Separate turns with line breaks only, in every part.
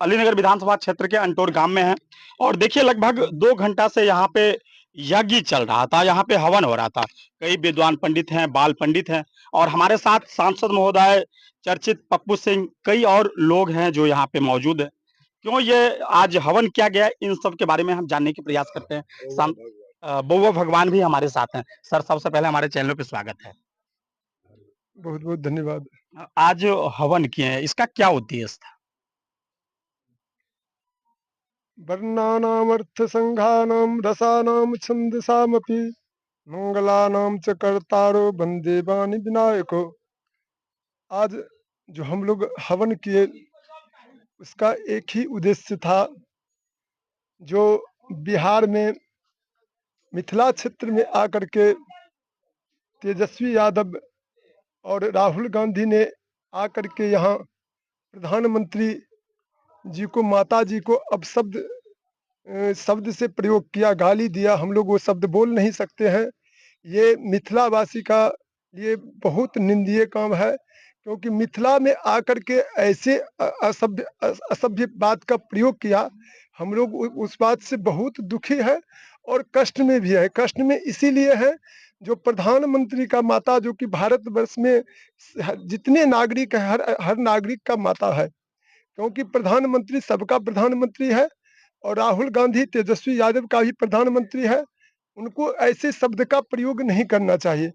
अलीनगर विधानसभा क्षेत्र के अंटोर गांव में हैं और देखिए लगभग 2 घंटा से यहाँ पे यज्ञ चल रहा था, यहाँ पे हवन हो रहा था। कई विद्वान पंडित हैं, बाल पंडित हैं और हमारे साथ सांसद महोदय, चर्चित पप्पू सिंह, कई और लोग हैं जो यहाँ पे मौजूद हैं। क्यों ये आज हवन किया गया है, इन सब के बारे में हम जानने की प्रयास करते हैं। बउआ भगवान भी हमारे साथ हैं। सर, सबसे पहले हमारे चैनल पे स्वागत है।
बहुत बहुत धन्यवाद।
आज हवन किए हैं, इसका क्या उद्देश्य था?
वर्णानामर्थसङ्घानां रसानां छन्दसामपि मंगलानां च कर्तारो वन्दे वाणि विनायको। आज जो हम लोग हवन किए उसका एक ही उद्देश्य था, जो बिहार में मिथिला क्षेत्र में आकर के तेजस्वी यादव और राहुल गांधी ने आकर के यहाँ प्रधानमंत्री जी को, माता जी को अपशब्द शब्द से प्रयोग किया, गाली दिया। हम लोग वो शब्द बोल नहीं सकते हैं। ये मिथिलावासी का लिए बहुत निंदनीय काम है, क्योंकि मिथिला में आकर के ऐसे असभ्य बात का प्रयोग किया। हम लोग उस बात से बहुत दुखी है और कष्ट में भी है। कष्ट में इसीलिए है, जो प्रधानमंत्री का माता, जो कि भारतवर्ष में जितने नागरिक है, हर नागरिक का माता है, क्योंकि प्रधानमंत्री सबका प्रधानमंत्री है और राहुल गांधी तेजस्वी यादव का भी प्रधानमंत्री है। उनको ऐसे शब्द का प्रयोग नहीं करना चाहिए।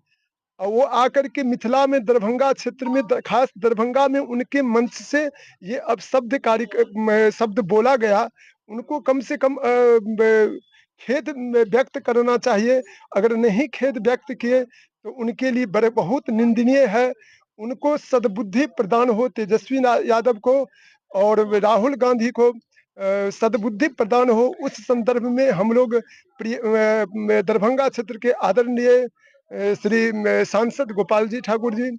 और वो आकर के मिथिला में, दरभंगा क्षेत्र में, खास दरभंगा में उनके मंच से ये अपशब्द शब्द बोला गया। उनको कम से कम खेद व्यक्त करना चाहिए। अगर नहीं खेद व्यक्त किए तो उनके लिए बड़े बहुत निंदनीय है। उनको सद्बुद्धि प्रदान हो, तेजस्वी यादव को और राहुल गांधी को सद्बुद्धि प्रदान हो। उस संदर्भ में हम लोग दरभंगा क्षेत्र के आदरणीय श्री सांसद गोपाल जी ठाकुर जी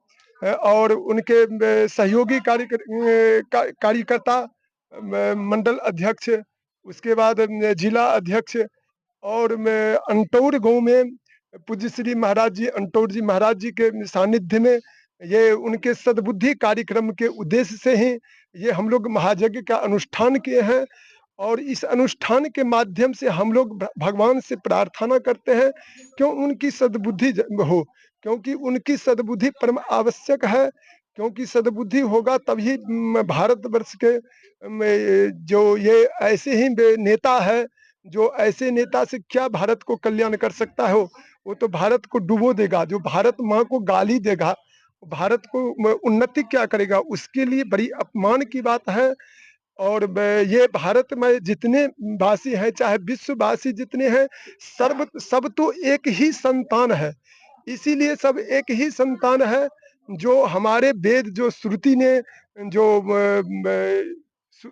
और उनके सहयोगी कार्यकर्ता, मंडल अध्यक्ष, उसके बाद जिला अध्यक्ष और मैं अंटौर गांव में पूज्य श्री महाराज जी, अंटौर जी महाराज जी के सानिध्य में, ये उनके सद्बुद्धि कार्यक्रम के उद्देश्य से ही ये हम लोग महायज्ञ का अनुष्ठान किए हैं। और इस अनुष्ठान के माध्यम से हम लोग भगवान से प्रार्थना करते हैं, क्यों उनकी सद्बुद्धि हो, क्योंकि उनकी सद्बुद्धि परम आवश्यक है। क्योंकि सद्बुद्धि होगा तभी भारतवर्ष के जो ये ऐसे ही नेता है, जो ऐसे नेता से क्या भारत को कल्याण कर सकता है। वो तो भारत को डुबो देगा। जो भारत माँ को गाली देगा, भारत को उन्नति क्या करेगा। उसके लिए बड़ी अपमान की बात है। और ये भारत में जितने वासी हैं, चाहे विश्ववासी जितने हैं, सब तो एक ही संतान है। इसीलिए सब एक ही संतान है। जो हमारे वेद, जो श्रुति ने, जो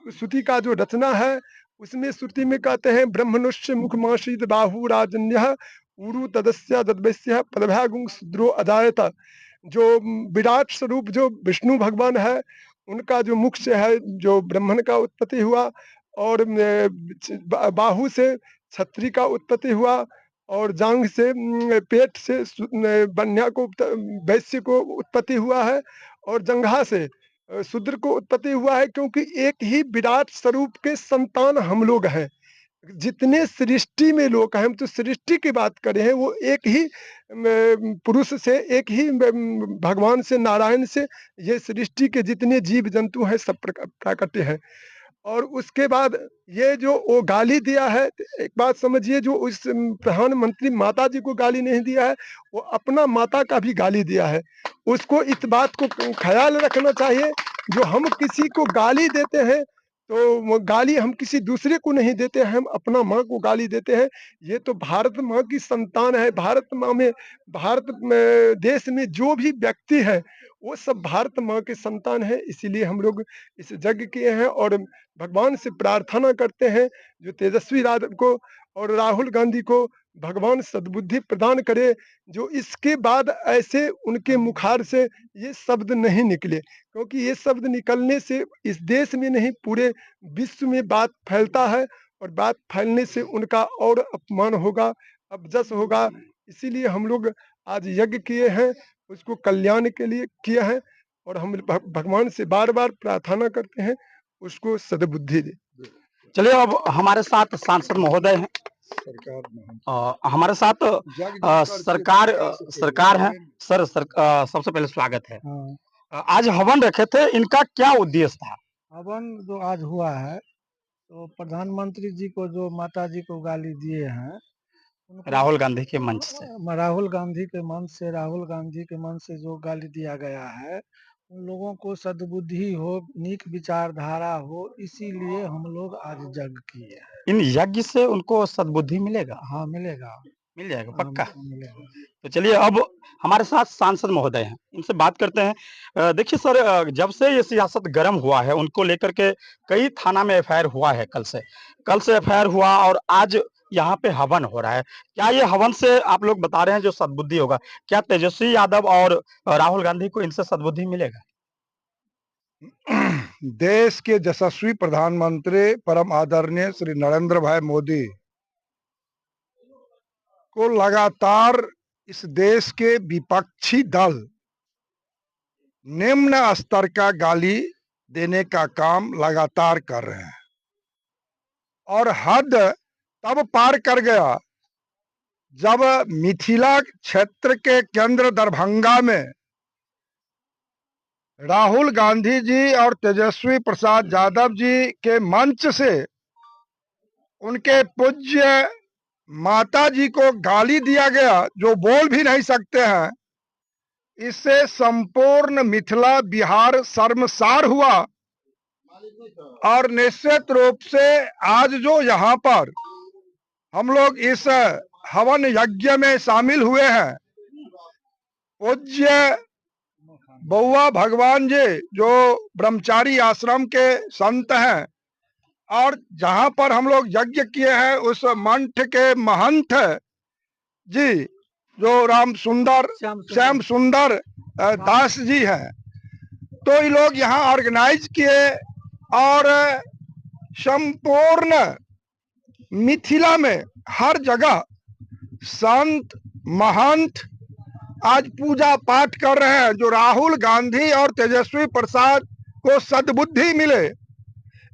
श्रुति का जो रचना है, उसमें श्रुति में कहते हैं, ब्रह्मणुष्य मुखमाशीत बाहु राजन्य उरु तदस्य दद्वैस्य पदभ्यागुं शुद्रो अजायत। जो विराट स्वरूप जो विष्णु भगवान है, उनका जो मुख से है, जो ब्राह्मण का उत्पत्ति हुआ, और बाहु से क्षत्रिय का उत्पत्ति हुआ, और जांघ से, पेट से बन्या को, वैश्य को उत्पत्ति हुआ है, और जंघा से शूद्र को उत्पत्ति हुआ है। क्योंकि एक ही विराट स्वरूप के संतान हम लोग हैं। जितने सृष्टि में लोग हैं, हम तो सृष्टि की बात कर रहे हैं, वो एक ही पुरुष से, एक ही भगवान से, नारायण से ये सृष्टि के जितने जीव जंतु हैं सब प्राकट्य हैं। और उसके बाद ये जो वो गाली दिया है, एक बात समझिए, जो उस प्रधानमंत्री माता जी को गाली नहीं दिया है, वो अपना माता का भी गाली दिया है। उसको इस बात को ख्याल रखना चाहिए। जो हम किसी को गाली देते हैं, तो वो गाली हम किसी दूसरे को नहीं देते हैं, हम अपना माँ को गाली देते हैं। ये तो भारत माँ की संतान है। भारत माँ में, भारत में, देश में जो भी व्यक्ति है, वो सब भारत माँ के संतान है। इसीलिए हम लोग इस यज्ञ किए हैं और भगवान से प्रार्थना करते हैं, जो तेजस्वी यादव को और राहुल गांधी को भगवान सद्बुद्धि प्रदान करे, जो इसके बाद ऐसे उनके मुखार से ये शब्द नहीं निकले। क्योंकि ये शब्द निकलने से इस देश में नहीं, पूरे विश्व में बात फैलता है, और बात फैलने से उनका और अपमान होगा, अपजस होगा। इसीलिए हम लोग आज यज्ञ किए हैं, उसको कल्याण के लिए किए हैं। और हम भगवान से बार बार प्रार्थना करते हैं, उसको सद्बुद्धि दे।
चलिए, अब हमारे साथ सांसद महोदय हैं, हमारे साथ सरकार है। सबसे पहले स्वागत है। आज हवन रखे थे, इनका क्या उद्देश्य था?
हवन जो आज हुआ है तो प्रधानमंत्री जी को जो माता जी को गाली दिए हैं उनको
राहुल गांधी के मंच से।
राहुल गांधी के मंच से राहुल गांधी के मंच से जो गाली दिया गया है उन लोगों को सद्बुद्धि हो, नीक विचारधारा हो, इसीलिए हम लोग आज यज्ञ किए हैं।
इन यज्ञ से उनको सद्बुद्धि मिलेगा?
हाँ, मिलेगा,
मिल जाएगा पक्का।
मिलेगा।
तो चलिए, अब हमारे साथ सांसद महोदय हैं, इनसे बात करते हैं। देखिए सर, जब से ये सियासत गर्म हुआ है, उनको लेकर के कई थाना में एफआईआर हुआ है। कल से एफआईआर हुआ और आज यहाँ पे हवन हो रहा है। क्या ये हवन से आप लोग बता रहे हैं जो सद्बुद्धि होगा, क्या तेजस्वी यादव और राहुल गांधी को इनसे सद्बुद्धि मिलेगा?
देश के यशस्वी प्रधानमंत्री परम आदरणीय श्री नरेंद्र भाई मोदी को लगातार इस देश के विपक्षी दल निम्न स्तर का गाली देने का काम लगातार कर रहे हैं और हद तब पार कर गया जब मिथिला क्षेत्र के केंद्र दरभंगा में राहुल गांधी जी और तेजस्वी प्रसाद यादव जी के मंच से उनके पूज्य माता जी को गाली दिया गया, जो बोल भी नहीं सकते हैं। इससे संपूर्ण मिथिला बिहार शर्मसार हुआ और निश्चित रूप से आज जो यहाँ पर हम लोग इस हवन यज्ञ में शामिल हुए हैं, पूज्य बउआ भगवान जी जो ब्रह्मचारी आश्रम के संत हैं और जहां पर हम लोग यज्ञ किए हैं उस मंठ के महंत जी जो श्याम सुंदर दास जी हैं, तो ये लोग यहाँ ऑर्गेनाइज किए और संपूर्ण मिथिला में हर जगह संत महंत आज पूजा पाठ कर रहे हैं जो राहुल गांधी और तेजस्वी प्रसाद को सद्बुद्धि मिले,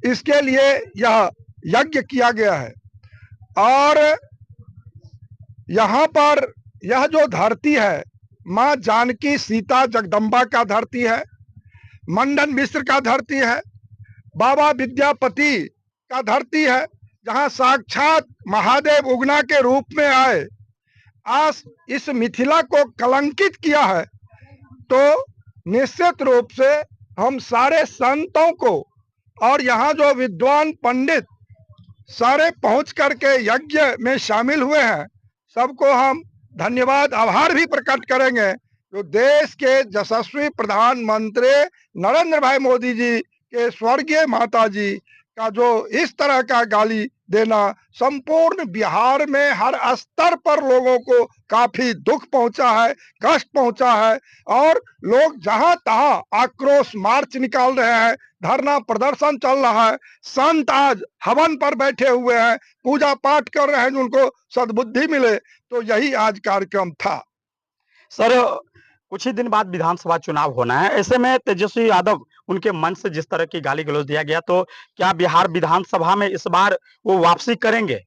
इसके लिए यह यज्ञ किया गया है। और यहाँ पर यह जो धरती है माँ जानकी सीता जगदम्बा का धरती है, मंडन मिश्र का धरती है, बाबा विद्यापति का धरती है, जहाँ साक्षात महादेव उगना के रूप में आए। आज इस मिथिला को कलंकित किया है, तो निश्चित रूप से हम सारे संतों को और यहाँ जो विद्वान पंडित सारे पहुंच करके यज्ञ में शामिल हुए हैं, सबको हम धन्यवाद आभार भी प्रकट करेंगे। जो देश के यशस्वी प्रधानमंत्री नरेंद्र भाई मोदी जी के स्वर्गीय माता जी का जो इस तरह का गाली देना संपूर्ण बिहार में हर स्तर पर लोगों को काफी दुख पहुंचा है, कष्ट पहुंचा है और लोग जहां तहां आक्रोश मार्च निकाल रहे हैं, धरना प्रदर्शन चल रहा है। संत आज हवन पर बैठे हुए हैं, पूजा पाठ कर रहे हैं, उनको सद्बुद्धि मिले, तो यही आज कार्यक्रम था।
सर, कुछ ही दिन बाद विधानसभा चुनाव होना है, ऐसे में तेजस्वी यादव उनके मन से जिस तरह की गाली गलौज दिया गया, तो क्या बिहार विधानसभा में इस बार वो वापसी करेंगे?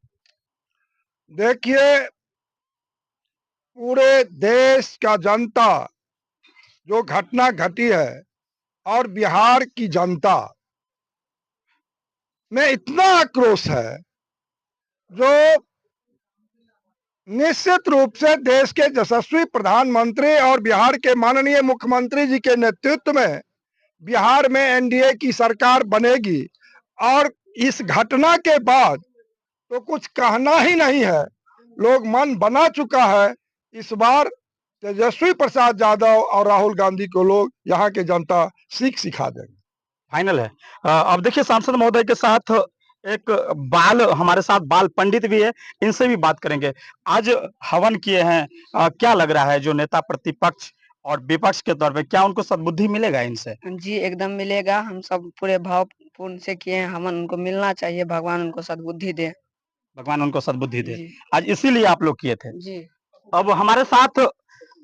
देखिए, पूरे देश का जनता जो घटना घटी है और बिहार की जनता में इतना आक्रोश है, जो निश्चित रूप से देश के यशस्वी प्रधानमंत्री और बिहार के माननीय मुख्यमंत्री जी के नेतृत्व में बिहार में एनडीए की सरकार बनेगी। और इस घटना के बाद तो कुछ कहना ही नहीं है, लोग मन बना चुका है। इस बार तेजस्वी प्रसाद यादव और राहुल गांधी को लोग यहाँ के जनता सीख सिखा देंगे।
फाइनल है। अब देखिए, सांसद महोदय के साथ एक हमारे साथ बाल पंडित भी है, इनसे भी बात करेंगे। आज हवन किए हैं, क्या लग रहा है जो नेता प्रतिपक्ष और विपक्ष के तौर पे, क्या उनको सद्बुद्धि मिलेगा इनसे?
जी, एकदम मिलेगा। हम सब पूरे भावपूर्ण से किए हैं हवन, उनको मिलना चाहिए, भगवान उनको सद्बुद्धि दे।
भगवान उनको सद्बुद्धि दे।
जी।
आज इसीलिए आप लोग किए थे।
जी।
अब हमारे साथ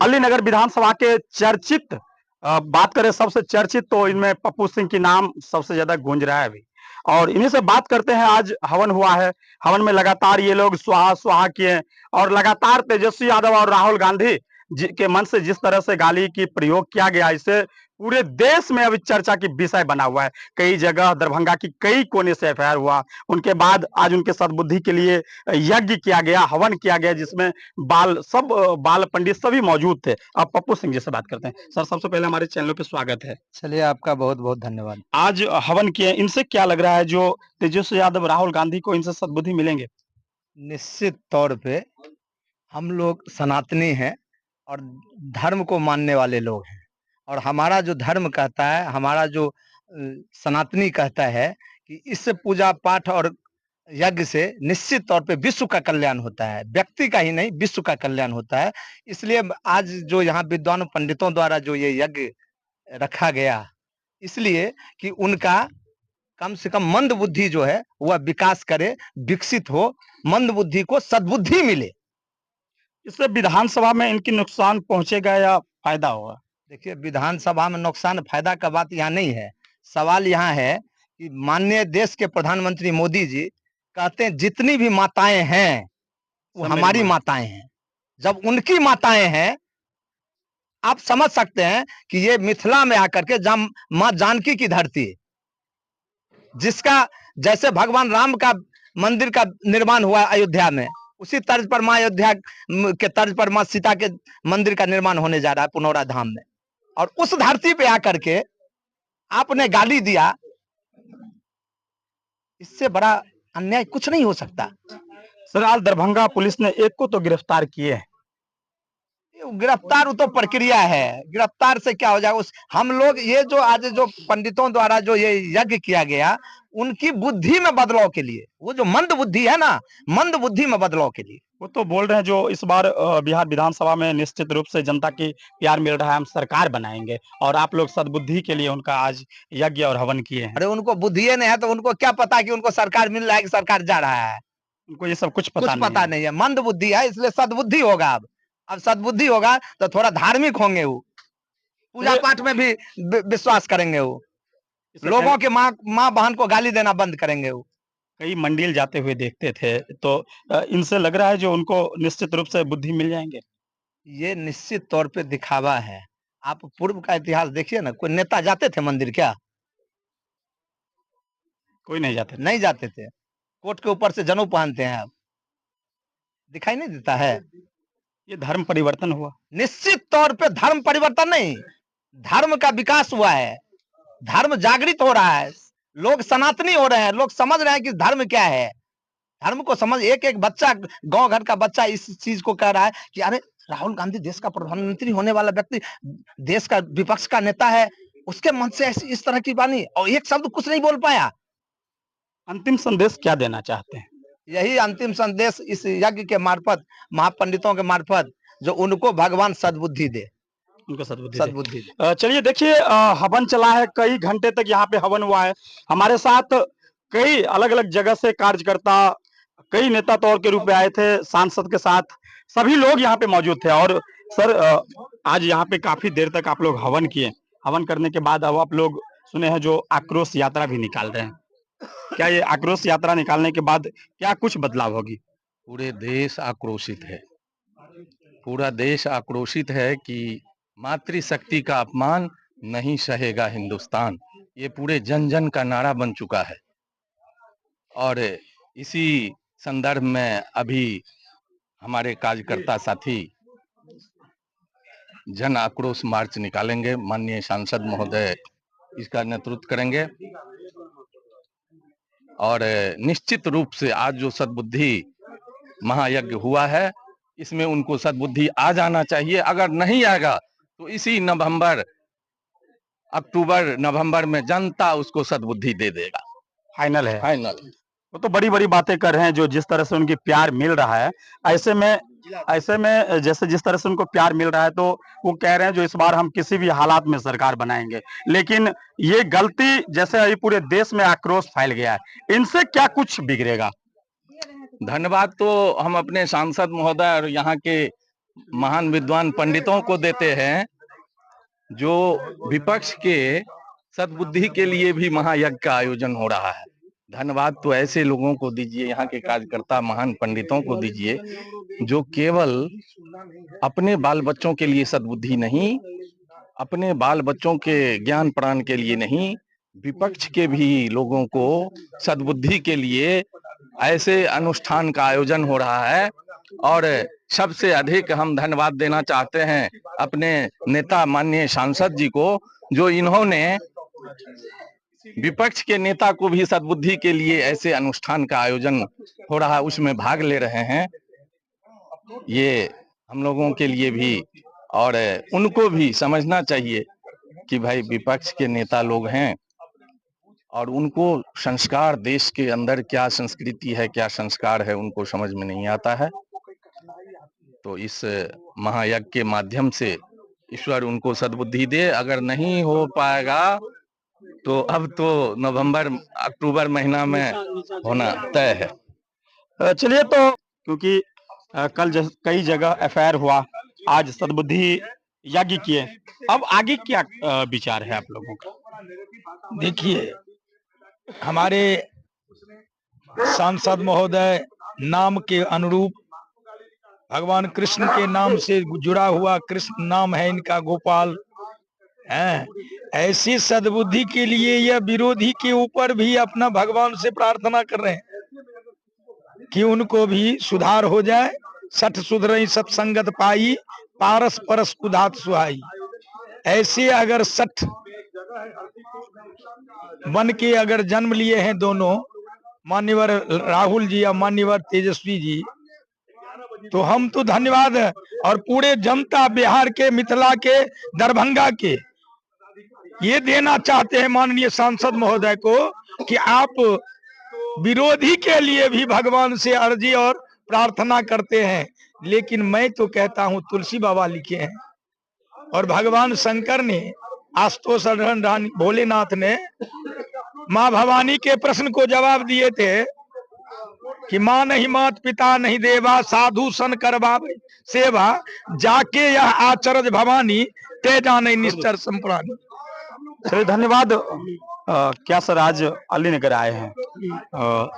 अलीनगर विधानसभा के चर्चित, बात करें सबसे चर्चित, तो इनमें पप्पू सिंह की नाम सबसे ज्यादा गूंज रहा है अभी। और इन्हीं से बात करते हैं। आज हवन हुआ है, हवन में लगातार ये लोग स्वाहा स्वाहा किए और लगातार तेजस्वी यादव और राहुल गांधी के मन से जिस तरह से गाली की प्रयोग किया गया, इससे पूरे देश में अभी चर्चा की विषय बना हुआ है। कई जगह दरभंगा की कई कोने से एफआईआर हुआ, उनके बाद आज उनके सद्बुद्धि के लिए यज्ञ किया गया, हवन किया गया, जिसमें बाल पंडित सभी मौजूद थे। अब पप्पू सिंह जी से बात करते हैं। सर, सबसे पहले हमारे चैनल पे स्वागत है।
चलिए, आपका बहुत बहुत धन्यवाद।
आज हवन किए, इनसे क्या लग रहा है, जो तेजस्वी यादव राहुल गांधी को इनसे सद्बुद्धि मिलेंगे?
निश्चित तौर पे हम लोग सनातनी हैं और धर्म को मानने वाले लोग हैं, और हमारा जो धर्म कहता है, हमारा जो सनातनी कहता है कि इस पूजा पाठ और यज्ञ से निश्चित तौर पे विश्व का कल्याण होता है, व्यक्ति का ही नहीं विश्व का कल्याण होता है। इसलिए आज जो यहाँ विद्वान पंडितों द्वारा जो ये यज्ञ रखा गया, इसलिए कि उनका कम से कम मंद बुद्धि जो है वह विकास करे, विकसित हो, मंद बुद्धि को सद्बुद्धि मिले।
इससे विधानसभा में इनकी नुकसान पहुंचेगा या फायदा होगा?
देखिए, विधानसभा में नुकसान फायदा का बात यहाँ नहीं है। सवाल यहाँ है कि माननीय देश के प्रधानमंत्री मोदी जी कहते हैं जितनी भी माताएं हैं वो हमारी माताएं हैं। जब उनकी माताएं हैं, आप समझ सकते हैं कि ये मिथिला में आकर के मां जानकी की धरती है, जिसका जैसे भगवान राम का मंदिर का निर्माण हुआ अयोध्या में, उसी तर्ज पर मां अयोध्या के तर्ज पर मां सीता के मंदिर का निर्माण होने जा रहा है पुनौरा धाम में। और उस धरती पे आकर के आपने गाली दिया, इससे बड़ा अन्याय कुछ नहीं हो सकता।
सर, आज दरभंगा पुलिस ने एक को तो गिरफ्तार किए हैं।
गिरफ्तार तो प्रक्रिया है, गिरफ्तार से क्या हो जाएगा। हम लोग ये जो आज जो पंडितों द्वारा जो ये यज्ञ किया गया, उनकी बुद्धि में बदलाव के लिए, वो जो मंद बुद्धि है ना, मंद बुद्धि में बदलाव के लिए।
वो तो बोल रहे हैं जो इस बार बिहार विधानसभा में निश्चित रूप से जनता की प्यार मिल रहा है, हम सरकार बनाएंगे, और आप लोग सद्बुद्धि के लिए उनका आज यज्ञ और हवन किए हैं।
अरे उनको बुद्धि नहीं है तो उनको क्या पता कि उनको सरकार मिल रहा है कि सरकार जा रहा है?
उनको ये सब कुछ पता
नहीं है। मंद बुद्धि है, इसलिए सद्बुद्धि होगा। अब सद्बुद्धि होगा तो थोड़ा धार्मिक होंगे, वो पूजा पाठ में भी विश्वास करेंगे, वो लोगों के माँ बहन को गाली देना बंद करेंगे। वो
कई मंदिर जाते हुए देखते थे, तो इनसे लग रहा है जो उनको निश्चित रूप से बुद्धि मिल जाएंगे।
ये निश्चित तौर पे दिखावा है। आप पूर्व का इतिहास देखिए ना, कोई नेता जाते थे मंदिर? क्या
कोई नहीं जाते?
नहीं जाते थे। कोट के ऊपर से जनेऊ पहनते हैं, आप दिखाई नहीं देता है?
ये धर्म परिवर्तन हुआ।
निश्चित तौर पे धर्म परिवर्तन नहीं, धर्म का विकास हुआ है, धर्म जागृत हो रहा है, लोग सनातनी हो रहे हैं, लोग समझ रहे हैं कि धर्म क्या है। धर्म को समझ, एक एक बच्चा, गांव घर का बच्चा इस चीज को कह रहा है कि अरे राहुल गांधी देश का प्रधानमंत्री होने वाला व्यक्ति, देश का विपक्ष का नेता है, उसके मन से इस तरह की वाणी, और एक शब्द कुछ नहीं बोल पाया।
अंतिम संदेश क्या देना चाहते हैं?
यही अंतिम संदेश इस यज्ञ के मार्फत, महापंडितों के मार्फत, जो उनको भगवान सद्बुद्धि दे,
उनको सद्बुद्धि दे। चलिए देखिए, हवन चला है, कई घंटे तक यहाँ पे हवन हुआ है। हमारे साथ कई अलग अलग जगह से कार्यकर्ता, कई नेता तौर के रूप में आए थे, सांसद के साथ सभी लोग यहाँ पे मौजूद थे। और सर, आज यहाँ पे काफी देर तक आप लोग हवन किए, हवन करने के बाद अब आप लोग सुने हैं जो आक्रोश यात्रा भी निकाल रहे हैं। क्या ये आक्रोश यात्रा निकालने के बाद क्या कुछ बदलाव होगी?
पूरे देश आक्रोशित है, पूरा देश आक्रोशित है कि मातृशक्ति का अपमान नहीं सहेगा हिंदुस्तान। ये पूरे जन जन का नारा बन चुका है। और इसी संदर्भ में अभी हमारे कार्यकर्ता साथी जन आक्रोश मार्च निकालेंगे। माननीय सांसद महोदय इसका नेतृत्व करेंगे, और निश्चित रूप से आज जो सद्बुद्धि महायज्ञ हुआ है, इसमें उनको सद्बुद्धि आ जाना चाहिए। अगर नहीं आएगा तो इसी अक्टूबर नवंबर में जनता उसको सद्बुद्धि दे देगा।
फाइनल है?
फाइनल।
वो तो बड़ी बड़ी बातें कर रहे हैं, जो जिस तरह से उनकी प्यार मिल रहा है, ऐसे में जैसे जिस तरह से उनको प्यार मिल रहा है, तो वो कह रहे हैं जो इस बार हम किसी भी हालात में सरकार बनाएंगे। लेकिन ये गलती, जैसे अभी पूरे देश में आक्रोश फैल गया है, इनसे क्या कुछ बिगड़ेगा?
धन्यवाद तो हम अपने सांसद महोदय और यहाँ के महान विद्वान पंडितों को देते हैं, जो विपक्ष के सद्बुद्धि के लिए भी महायज्ञ का आयोजन हो रहा है। धन्यवाद तो ऐसे लोगों को दीजिए, यहाँ के कार्यकर्ता महान पंडितों को दीजिए, जो केवल अपने बाल बच्चों के लिए सद्बुद्धि नहीं, अपने बाल बच्चों के ज्ञान प्राण के लिए नहीं, विपक्ष के भी लोगों को सद्बुद्धि के लिए ऐसे अनुष्ठान का आयोजन हो रहा है। और सबसे अधिक हम धन्यवाद देना चाहते हैं अपने नेता माननीय सांसद जी को, जो इन्होंने विपक्ष के नेता को भी सद्बुद्धि के लिए ऐसे अनुष्ठान का आयोजन हो रहा है उसमें भाग ले रहे हैं। ये हम लोगों के लिए भी और उनको भी समझना चाहिए कि भाई विपक्ष के नेता लोग हैं और उनको संस्कार, देश के अंदर क्या संस्कृति है, क्या संस्कार है, उनको समझ में नहीं आता है। तो इस महायज्ञ के माध्यम से ईश्वर उनको सद्बुद्धि दे। अगर नहीं हो पाएगा तो अब तो नवंबर अक्टूबर महीना में होना तय है।
चलिए, तो क्योंकि कल कई जगह एफआईआर हुआ, आज सद्बुद्धि यज्ञ किए, अब आगे क्या विचार है आप लोगों का?
देखिए, हमारे सांसद महोदय नाम के अनुरूप भगवान कृष्ण के नाम से जुड़ा हुआ कृष्ण नाम है इनका, गोपाल है। ऐसी सद्बुद्धि के लिए यह विरोधी के ऊपर भी अपना भगवान से प्रार्थना कर रहे हैं कि उनको भी सुधार हो जाए। सठ सुधरई सत्संगत पाई, पारस परस कुधात सुहाई। ऐसे अगर सठ बन के अगर जन्म लिए हैं दोनों, मान्यवर राहुल जी और मान्यवर तेजस्वी जी, तो हम तो धन्यवाद है। और पूरे जनता बिहार के, मिथिला के, दरभंगा के ये देना चाहते हैं माननीय सांसद महोदय को कि आप विरोधी के लिए भी भगवान से अर्जी और प्रार्थना करते हैं। लेकिन मैं तो कहता हूं तुलसी बाबा लिखे हैं और भगवान शंकर ने, आशुतोष भोलेनाथ ने माँ भवानी के प्रश्न को जवाब दिए थे कि माँ नहीं मात पिता नहीं देवा, साधु सन करवा सेवा, जाके यह आचरज भवानी, ते जाने निश्चर संप्राणी।
चलिए, धन्यवाद। क्या सर आज अलीनगर आए हैं,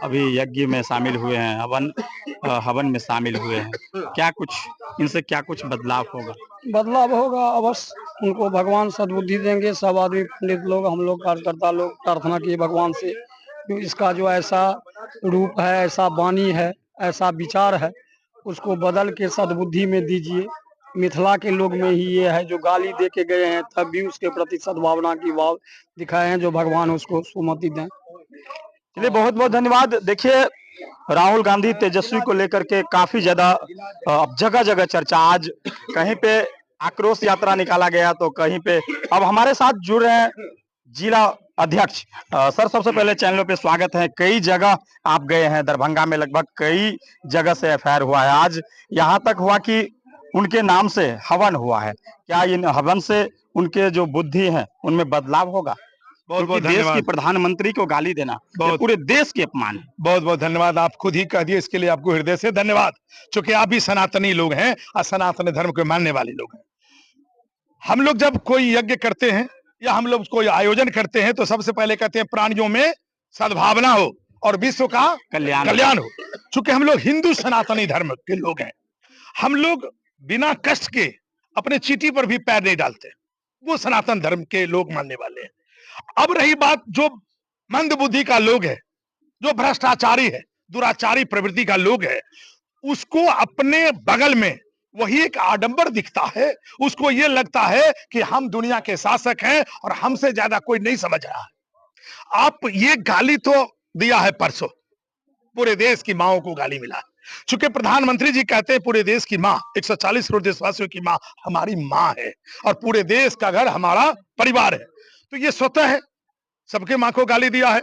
अभी यज्ञ में शामिल हुए हैं, हवन में शामिल हुए हैं, क्या कुछ इनसे क्या कुछ बदलाव होगा?
बदलाव होगा अवश्य, उनको भगवान सद्बुद्धि देंगे। सब आदमी, पंडित लोग, हम लोग कार्यकर्ता लोग प्रार्थना किए भगवान से, इसका जो ऐसा रूप है, ऐसा वाणी है, ऐसा विचार है, उसको बदल के सद्बुद्धि में दीजिए। मिथिला के लोग में ही ये है, जो गाली दे के गए हैं तब भी उसके प्रति सद्भावना की भाव दिखाए हैं, जो भगवान उसको सुमति दें।
चलिए, बहुत बहुत धन्यवाद। देखिए, राहुल गांधी तेजस्वी को लेकर के काफी ज्यादा जगह जगह चर्चा, आज कहीं पे आक्रोश यात्रा निकाला गया तो कहीं पे। अब हमारे साथ जुड़ रहे हैं जिला अध्यक्ष सर, सबसे पहले चैनल पे स्वागत है। कई जगह आप गए हैं, दरभंगा में लगभग कई जगह से एफआईआर हुआ है, आज यहाँ तक हुआ कि उनके नाम से हवन हुआ है। क्या इन हवन से उनके जो बुद्धि है उनमें बदलाव होगा?
बहुत बहुत
देश
धन्यवाद।
की प्रधानमंत्री को गाली देना ये पूरे देश के अपमान है।
बहुत बहुत धन्यवाद, आप खुद ही कह दिए, इसके लिए आपको हृदय से धन्यवाद। चूंकि आप भी सनातनी लोग हैं और सनातन धर्म के मानने वाले लोग हैं। हम लोग जब कोई यज्ञ करते हैं या हम लोग कोई आयोजन करते हैं तो सबसे पहले कहते हैं प्राणियों में सद्भावना हो और विश्व का कल्याण हो। चूंकि हम लोग हिंदू सनातनी धर्म के लोग हैं, हम लोग बिना कष्ट के अपने चीटी पर भी पैर नहीं डालते, वो सनातन धर्म के लोग मानने वाले हैं। अब रही बात जो मंद बुद्धि का लोग है, जो भ्रष्टाचारी है, दुराचारी प्रवृत्ति का लोग है, उसको अपने बगल में वही एक आडंबर दिखता है। उसको ये लगता है कि हम दुनिया के शासक हैं और हमसे ज्यादा कोई नहीं समझ रहा है। आप ये गाली तो दिया है परसों, पूरे देश की माओं को गाली मिला। चूंकि प्रधानमंत्री जी कहते हैं पूरे देश की माँ, 140 करोड़ देशवासियों की माँ हमारी माँ है और पूरे देश का घर हमारा परिवार है, तो ये स्वतः है सबके माँ को गाली दिया है।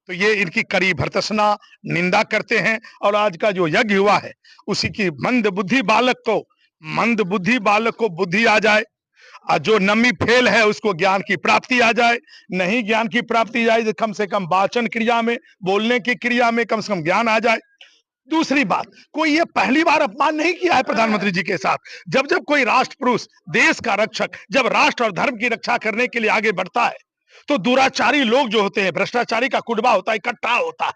तो ये इनकी कड़ी भर्त्सना निंदा करते हैं। और आज का जो यज्ञ हुआ है उसी की मंद बुद्धि बालक को बुद्धि आ जाए, और जो नमी फेल है उसको ज्ञान की प्राप्ति आ जाए। नहीं ज्ञान की प्राप्ति जाए तो कम से कम वाचन क्रिया में, बोलने की क्रिया में कम से कम ज्ञान आ जाए। दूसरी बात, कोई ये पहली बार अपमान नहीं किया है प्रधानमंत्री जी के साथ। जब जब कोई राष्ट्र पुरुष, देश का रक्षक, जब राष्ट्र और धर्म की रक्षा करने के लिए आगे बढ़ता है तो दुराचारी लोग जो होते हैं, भ्रष्टाचारी का कुटबा होता है, इकट्ठा होता है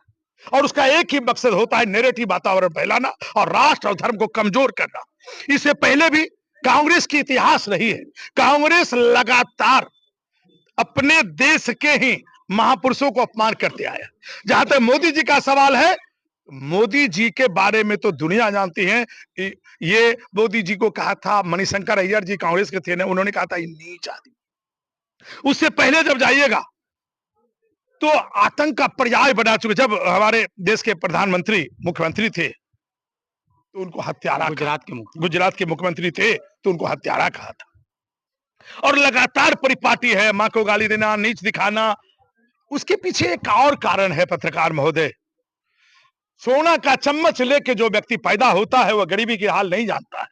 और उसका एक ही मकसद होता है नेरेटिव वातावरण फैलाना और राष्ट्र और धर्म को कमजोर करना। इससे पहले भी कांग्रेस की इतिहास रही है। कांग्रेस लगातार अपने देश के ही महापुरुषों को अपमान करते आया। जहां तक मोदी जी का सवाल है, मोदी जी के बारे में तो दुनिया जानती है। ये मोदी जी को कहा था, मणिशंकर अय्यर जी कांग्रेस के थे, उन्होंने कहा था ये नीच आदमी। उससे पहले जब जाइएगा तो आतंक का पर्याय बना चुके। जब हमारे देश के प्रधानमंत्री मुख्यमंत्री थे तो उनको हत्यारा, गुजरात के मुख्यमंत्री थे तो उनको हत्यारा कहा था। और लगातार परिपाटी है, मां को गाली देना, नीच दिखाना। उसके पीछे एक और कारण है पत्रकार महोदय। सोना का चम्मच लेके जो व्यक्ति पैदा होता है वह गरीबी की हाल नहीं जानता है,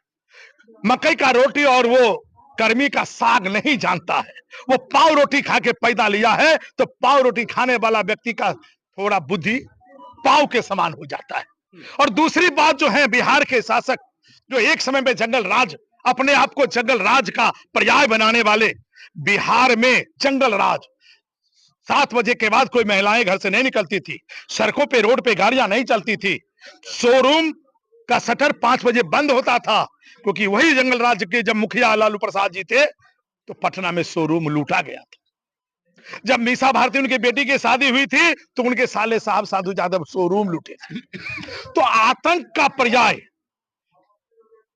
मकई का रोटी और वो कर्मी का साग नहीं जानता है। वो पाव रोटी खा के पैदा लिया है तो पाव रोटी खाने वाला व्यक्ति का थोड़ा बुद्धि पाव के समान हो जाता है। और दूसरी बात जो है, बिहार के शासक जो एक समय में जंगल राज, अपने आप को जंगल राज का पर्याय बनाने वाले, बिहार में जंगल राज। 7 बजे के बाद कोई महिलाएं घर से नहीं निकलती थी, सड़कों पे रोड पे गाड़ियां नहीं चलती थी, शोरूम का शटर 5 बजे बंद होता था, क्योंकि वही जंगल राज के जब मुखिया लालू प्रसाद जी थे तो पटना में शोरूम लूटा गया था। जब मीसा भारती उनकी बेटी की शादी हुई थी तो उनके साले साहब साधु यादव शोरूम लूटे थे। तो आतंक का पर्याय,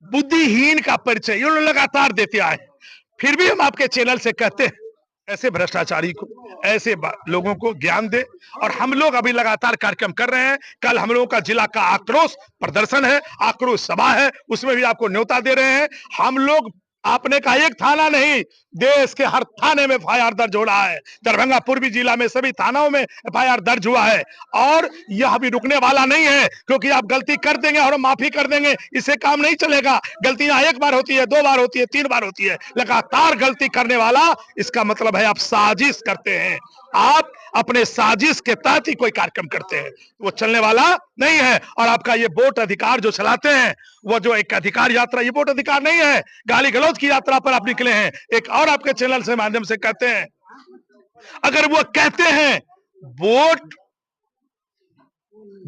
बुद्धिहीन का परिचय ये लोग लगातार देते आए। फिर भी हम आपके चैनल से कहते हैं, ऐसे भ्रष्टाचारी को, ऐसे लोगों को ज्ञान दे। और हम लोग अभी लगातार कार्यक्रम कर रहे हैं। कल हम लोगों का जिला का आक्रोश प्रदर्शन है, आक्रोश सभा है, उसमें भी आपको न्योता दे रहे हैं। हम लोग, आपने कहा एक थाना नहीं, देश के हर थाने में एफआईआर दर्ज हो रहा है। दरभंगा पूर्वी जिला में सभी थानाओं में एफआईआर दर्ज हुआ है और यह अभी रुकने वाला नहीं है, क्योंकि आप गलती कर देंगे और माफी कर देंगे, इससे काम नहीं चलेगा। गलतियां एक बार होती है, 2 बार होती है, 3 बार होती है, लगातार गलती करने वाला, इसका मतलब है आप साजिश करते हैं। आप अपने साजिश के तहत ही कोई कार्यक्रम करते हैं, वो चलने वाला नहीं है। और आपका ये वोट अधिकार जो चलाते हैं, वो जो एक अधिकार यात्रा, ये वोट अधिकार नहीं है, गाली गलौज की यात्रा पर आप निकले हैं। एक और आपके चैनल से माध्यम से कहते हैं, अगर वो कहते हैं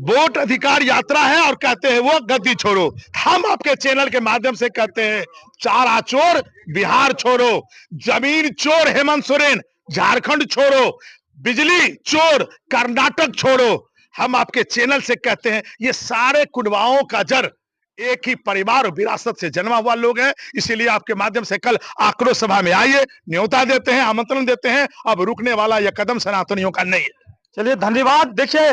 वोट अधिकार यात्रा है और कहते हैं वो गद्दी छोड़ो, हम आपके चैनल के माध्यम से कहते हैं, चारा चोर बिहार छोड़ो, जमीन चोर हेमंत सोरेन झारखंड छोड़ो, बिजली चोर कर्नाटक छोड़ो। हम आपके चैनल से कहते हैं, ये सारे कुनवाओं का जड़ एक ही परिवार और विरासत से जन्मा हुआ लोग हैं। इसीलिए आपके माध्यम से कल आक्रोश सभा में आइए, न्योता देते हैं, आमंत्रण देते हैं। अब रुकने वाला यह कदम सनातनियों का नहीं है।
चलिए, धन्यवाद। देखिए,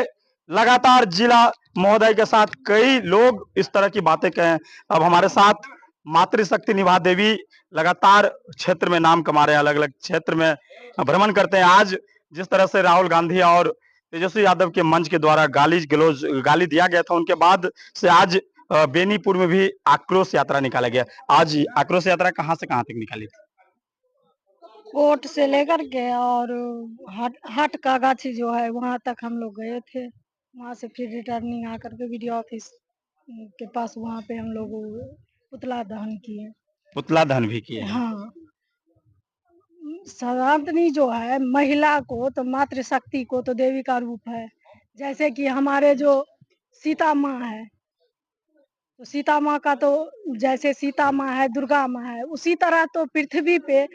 लगातार जिला महोदय के साथ कई लोग इस तरह की बातें कहें। अब हमारे साथ मातृशक्ति निभा देवी लगातार क्षेत्र में नाम कमा रहे हैं, अलग अलग क्षेत्र में भ्रमण करते हैं। आज जिस तरह से राहुल गांधी और तेजस्वी यादव के मंच के द्वारा गाली दिया गया था, उनके बाद से आज बेनीपुर में भी आक्रोश यात्रा निकाला गया। आज आक्रोश यात्रा कहां से कहां तक निकाली थी?
कोर्ट से लेकर के और हट का गाछी जो है वहां तक हम लोग गए थे। वहां से फिर रिटर्निंग आकर के वीडियो ऑफिस के पास वहां पे हम लोग पुतला दहन किए।
पुतला दहन भी किए?
हाँ, सनातनी जो है, महिला को तो मातृशक्ति को तो देवी का रूप है। जैसे कि हमारे जो सीता माँ है, तो सीता माँ का तो जैसे सीता माँ है, दुर्गा माँ है, उसी तरह तो पृथ्वी पे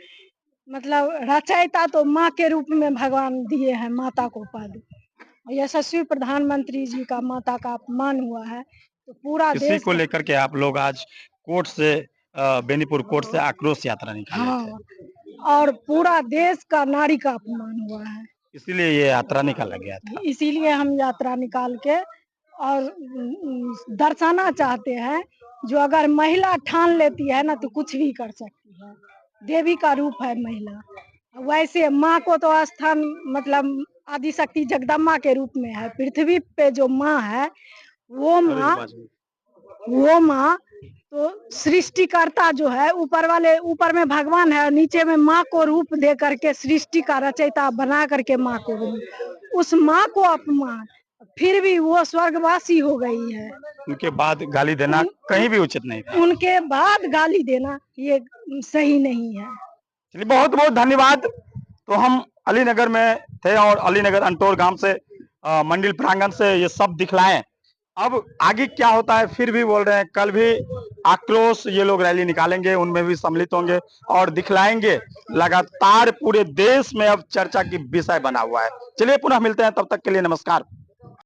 मतलब रचयिता तो माँ के रूप में भगवान दिए हैं माता को पद। यशस्वी प्रधानमंत्री जी का माता का अपमान हुआ है, तो पूरा
इसी
देश
को लेकर के आप लोग आज कोर्ट से बेनीपुर कोर्ट से आक्रोश यात्रा निकाले थे।
हाँ, और पूरा देश का नारी का अपमान हुआ है,
इसीलिए ये यात्रा निकाला गया था।
इसीलिए हम यात्रा निकाल के और दर्शाना चाहते हैं, जो अगर महिला ठान लेती है ना तो कुछ भी कर सकती है। देवी का रूप है महिला। वैसे माँ को तो स्थान मतलब आदिशक्ति जगदम्बा के रूप में है। पृथ्वी पे जो माँ है वो माँ तो सृष्टिकर्ता जो है, ऊपर में भगवान है और नीचे में माँ को रूप दे करके सृष्टि का रचयिता बना करके माँ को, उस माँ को अपमान, फिर भी वो स्वर्गवासी हो गई है।
उनके बाद गाली देना कहीं भी उचित नहीं था।
उनके बाद गाली देना ये सही नहीं है।
चलिए, बहुत बहुत धन्यवाद। तो हम अलीनगर में थे और अलीनगर अंटोर गांव से मंदिर प्रांगण से ये सब दिखलाएं। अब आगे क्या होता है फिर भी बोल रहे हैं, कल भी आक्रोश ये लोग रैली निकालेंगे, उनमें भी सम्मिलित होंगे और दिखलाएंगे। लगातार पूरे देश में अब चर्चा की विषय बना हुआ है। चलिए पुनः मिलते हैं, तब तक के लिए नमस्कार।